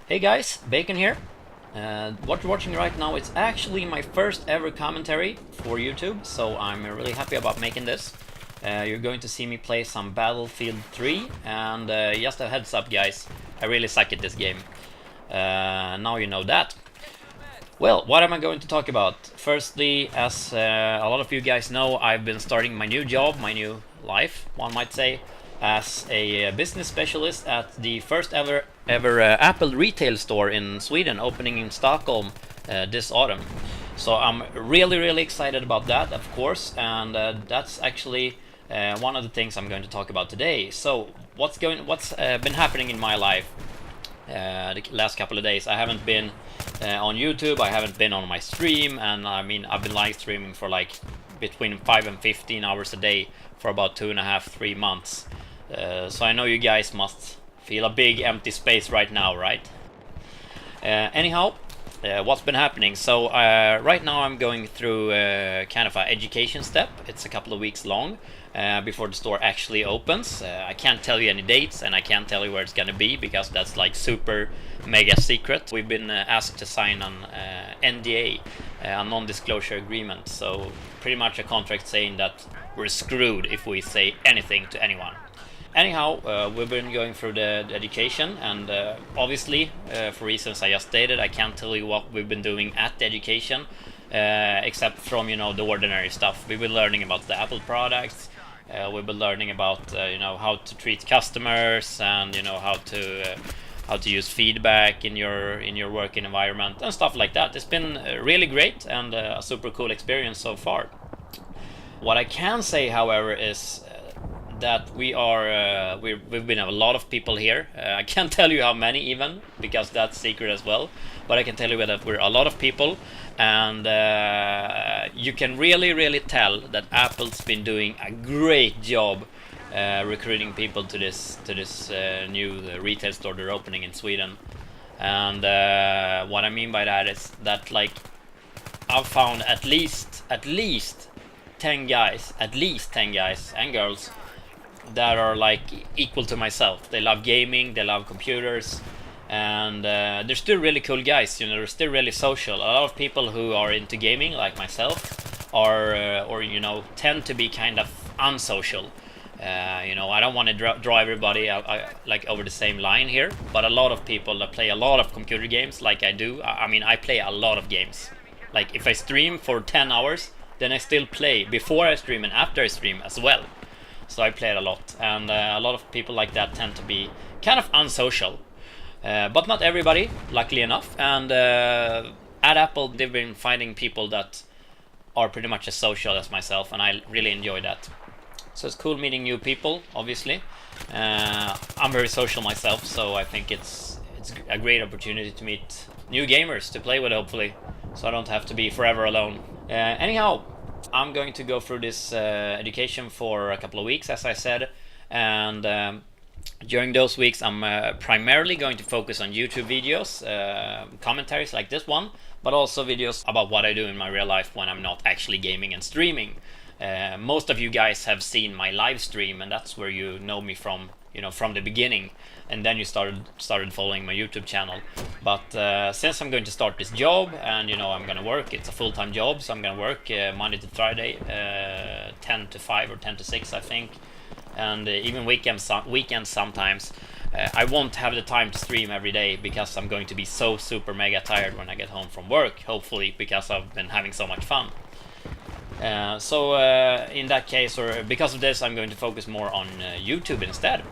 Hey guys, Bejcon here. What you're watching right now is actually my first ever commentary for YouTube, so I'm really happy about making this. You're going to see me play some Battlefield 3, and just a heads up guys, I really suck at this game. Now you know that. Well, what am I going to talk about? Firstly, as a lot of you guys know, I've been starting my new job, my new life, one might say, as a business specialist at the first ever Apple retail store in Sweden, opening in Stockholm this autumn. So I'm really excited about that, of course, and that's actually one of the things I'm going to talk about today. So what's been happening in my life the last couple of days? I haven't been on YouTube, I haven't been on my stream, and I mean I've been live streaming for like between 5 and 15 hours a day for about 2.5-3 months. So I know you guys must feel a big empty space right now, right? Anyhow, what's been happening? So right now I'm going through kind of an education step. It's a couple of weeks long before the store actually opens. I can't tell you any dates, and I can't tell you where it's gonna be because that's like super mega secret. We've been asked to sign an NDA, a non-disclosure agreement, so pretty much a contract saying that we're screwed if we say anything to anyone. Anyhow, we've been going through the education, and obviously, for reasons I just stated, I can't tell you what we've been doing at the education, except from, you know, the ordinary stuff. We've been learning about the Apple products, we've been learning about, you know, how to treat customers, and, you know, how to use feedback in your working environment, and stuff like that. It's been really great, and a super cool experience so far. What I can say, however, is that we've been a lot of people here. I can't tell you how many even, because that's secret as well, but I can tell you that we're a lot of people, and you can really tell that Apple's been doing a great job recruiting people to this new retail store they're opening in Sweden. And what I mean by that is that, like, I've found at least 10 guys and girls that are like equal to myself. They love gaming, they love computers, and they're still really cool guys, you know. They're still really social. A lot of people who are into gaming, like myself, are or you know, tend to be kind of unsocial. You know, I don't want to draw everybody like over the same line here, but a lot of people that play a lot of computer games, like I do. I mean, I play a lot of games. Like if I stream for 10 hours, then I still play before I stream and after I stream as well. So I played a lot, and a lot of people like that tend to be kind of unsocial, but not everybody, luckily enough. And at Apple, they've been finding people that are pretty much as social as myself, and I really enjoy that. So it's cool meeting new people, obviously. I'm very social myself, so I think it's a great opportunity to meet new gamers to play with, hopefully, so I don't have to be forever alone. Anyhow, I'm going to go through this education for a couple of weeks, as I said, and during those weeks I'm primarily going to focus on YouTube videos, commentaries like this one, but also videos about what I do in my real life when I'm not actually gaming and streaming. Most of you guys have seen my live stream, and that's where you know me from, you know, from the beginning, and then you started following my YouTube channel. But since I'm going to start this job, and you know, I'm gonna work, it's a full-time job, so I'm gonna work Monday to Friday, 10 to 5 or 10 to 6 I think, and even weekends sometimes. I won't have the time to stream every day because I'm going to be so super mega tired when I get home from work, hopefully, because I've been having so much fun. So in that case, or because of this, I'm going to focus more on YouTube instead.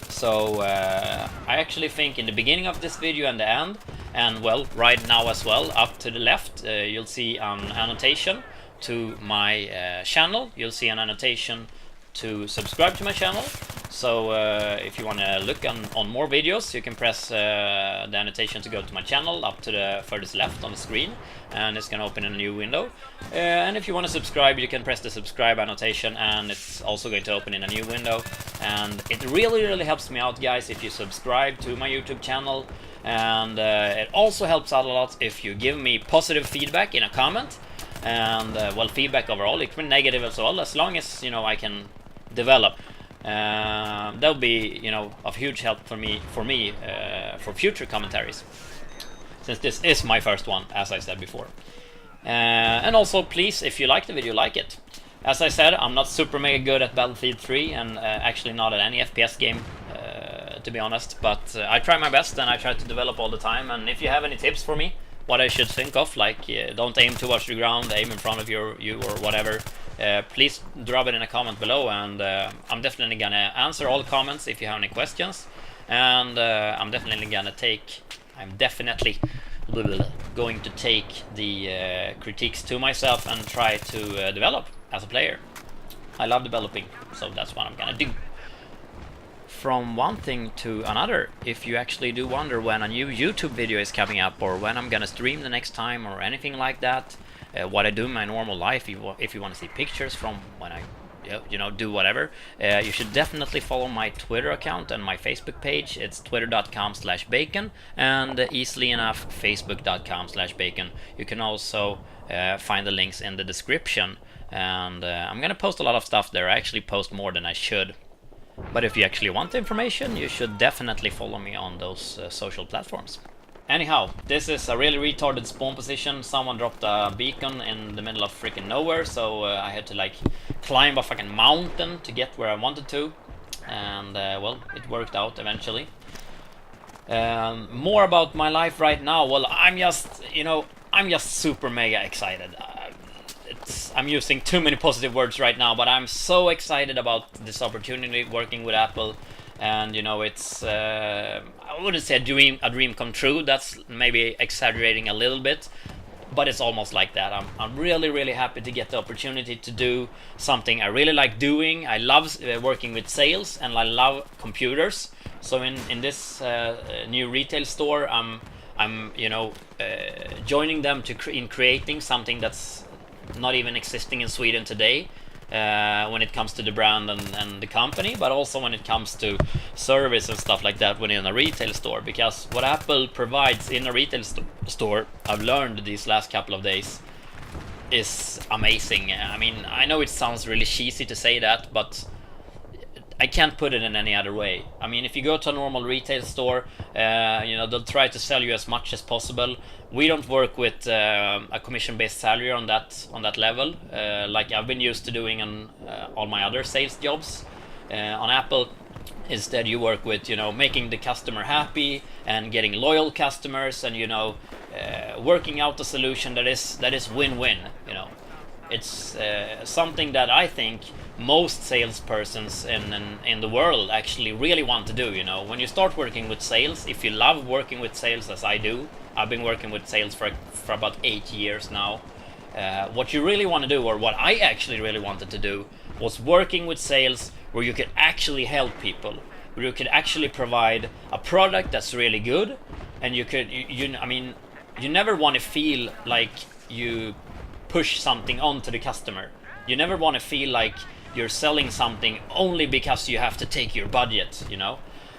So I actually think in the beginning of this video and the end, and well, right now as well, up to the left, you'll see an annotation to my channel. You'll see an annotation to subscribe to my channel. So if you want to look on more videos, you can press the annotation to go to my channel up to the furthest left on the screen, and it's going to open a new window. And if you want to subscribe, you can press the subscribe annotation, and it's also going to open in a new window. And it really helps me out, guys, if you subscribe to my YouTube channel. And it also helps out a lot if you give me positive feedback in a comment, and well, feedback overall. It can be negative as well, as long as, you know, I can develop. That'll be, you know, of huge help for me for future commentaries, since this is my first one, as I said before. And also, please, if you like the video, like it. As I said, I'm not super mega good at Battlefield 3, and actually not at any FPS game, to be honest, but I try my best and I try to develop all the time. And if you have any tips for me, what I should think of, like don't aim towards the ground, aim in front of you or whatever, please drop it in a comment below, and I'm definitely gonna answer all comments if you have any questions. And I'm definitely going to take the critiques to myself and try to develop as a player. I love developing, so that's what I'm gonna do. From one thing to another, if you actually do wonder when a new YouTube video is coming up, or when I'm gonna stream the next time, or anything like that, what I do in my normal life, if you want to see pictures from when I do whatever, you should definitely follow my Twitter account and my Facebook page. It's twitter.com/bejcon, and easily enough facebook.com/bejcon. You can also find the links in the description, and I'm gonna post a lot of stuff there. I actually post more than I should, but if you actually want the information, you should definitely follow me on those social platforms. Anyhow, this is a really retarded spawn position. Someone dropped a beacon in the middle of freaking nowhere, so I had to like climb a fucking mountain to get where I wanted to, and well, it worked out eventually. More about my life right now. Well, I'm just super mega excited. I'm using too many positive words right now, but I'm so excited about this opportunity working with Apple. And it's I wouldn't say a dream come true. That's maybe exaggerating a little bit, but it's almost like that. I'm really happy to get the opportunity to do something I really like doing. I love working with sales, and I love computers. So in this new retail store, I'm joining them in creating something that's not even existing in Sweden today. When it comes to the brand and the company, but also when it comes to service and stuff like that within a retail store. Because what Apple provides in a retail store, I've learned these last couple of days, is amazing. I mean, I know it sounds really cheesy to say that, but I can't put it in any other way. I mean, if you go to a normal retail store, they'll try to sell you as much as possible. We don't work with a commission-based salary on that level, like I've been used to doing on all my other sales jobs. On Apple, instead you work with making the customer happy and getting loyal customers, and working out a solution that is win-win. It's something that I think most salespersons in the world actually really want to do. When you start working with sales, if you love working with sales as I do, I've been working with sales for about 8 years now. What you really want to do, or what I actually really wanted to do, was working with sales where you could actually help people, where you could actually provide a product that's really good, and you never want to feel like you push something onto the customer. You never want to feel like you're selling something only because you have to take your budget,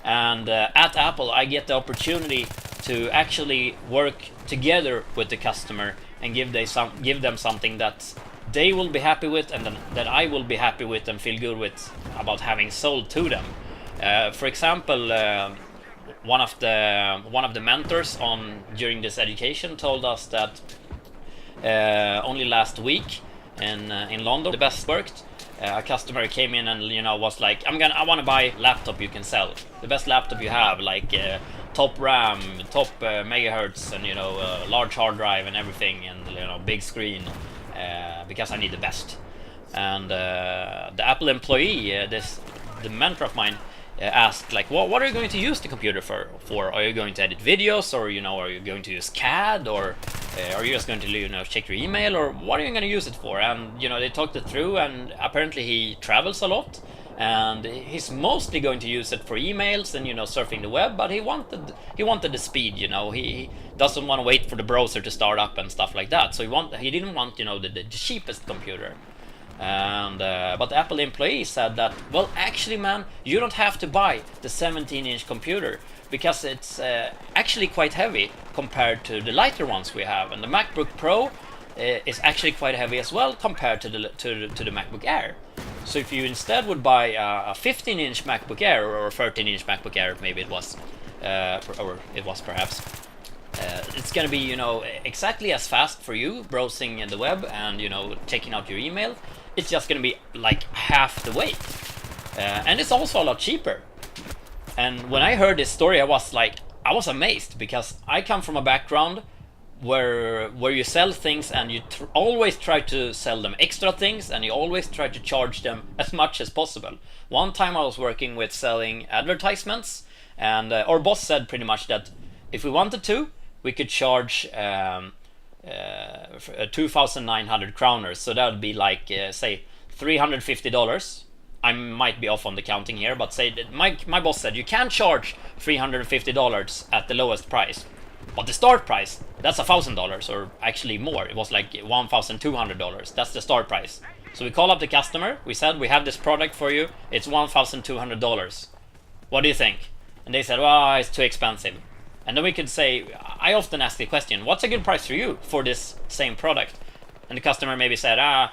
And at Apple, I get the opportunity to actually work together with the customer and give them something that they will be happy with, and that I will be happy with and feel good with about having sold to them. For example, one of the mentors during this education told us that only last week in London, the best worked. A customer came in and was like, I want to buy laptop you can sell, the best laptop you have, like top RAM, top megahertz, and large hard drive and everything, and big screen, because I need the best. And the Apple employee, the mentor of mine, asked like, what are you going to use the computer for? Are you going to edit videos, or are you going to use CAD, or are you just going to check your email, or what are you going to use it for? And they talked it through, and apparently he travels a lot, and he's mostly going to use it for emails and surfing the web, but he wanted the speed. He doesn't want to wait for the browser to start up and stuff like that, so he didn't want the cheapest computer. And but the Apple employee said that, well, actually, man, you don't have to buy the 17-inch computer, because it's actually quite heavy compared to the lighter ones we have, and the MacBook Pro is actually quite heavy as well compared to the MacBook Air. So if you instead would buy a 15-inch MacBook Air or a 13-inch MacBook Air, maybe it was, or it was perhaps, it's gonna be, you know, exactly as fast for you browsing the web and, you know, checking out your email. It's just gonna be like half the weight, and it's also a lot cheaper. And when I heard this story, I was amazed, because I come from a background where you sell things and you always try to sell them extra things, and you always try to charge them as much as possible. One time I was working with selling advertisements, and our boss said pretty much that if we wanted to, we could charge 2,900 kroners, so that would be like say $350. I might be off on the counting here, but say that my boss said you can charge $350 at the lowest price. But the start price, that's $1,000, or actually more. It was like $1,200. That's the start price. So we call up the customer. We said, we have this product for you. It's $1,200. What do you think? And they said, well, it's too expensive. And then we could say, I often ask the question, what's a good price for you for this same product? And the customer maybe said, I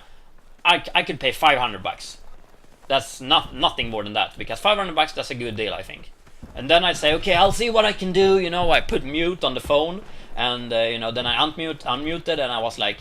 could pay $500. That's nothing more than that, because $500, that's a good deal, I think. And then I say, okay, I'll see what I can do. You know, I put mute on the phone, and you know, then I unmuted, and I was like,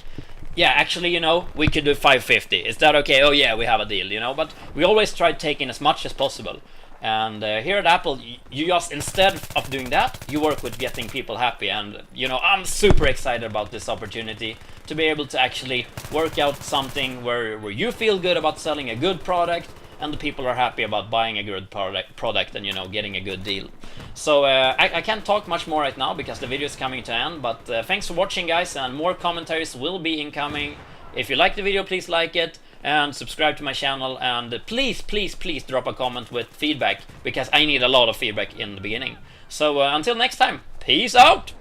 yeah, actually, you know, we could do 550. Is that okay? Oh yeah, we have a deal, you know. But we always try taking as much as possible. And here at Apple, you just, instead of doing that, you work with getting people happy. And you know, I'm super excited about this opportunity to be able to actually work out something where you feel good about selling a good product, and the people are happy about buying a good product and, you know, getting a good deal. So I can't talk much more right now because the video is coming to an end, but thanks for watching, guys, and more commentaries will be incoming. If you like the video, please like it and subscribe to my channel, and please drop a comment with feedback, because I need a lot of feedback in the beginning. So until next time, peace out!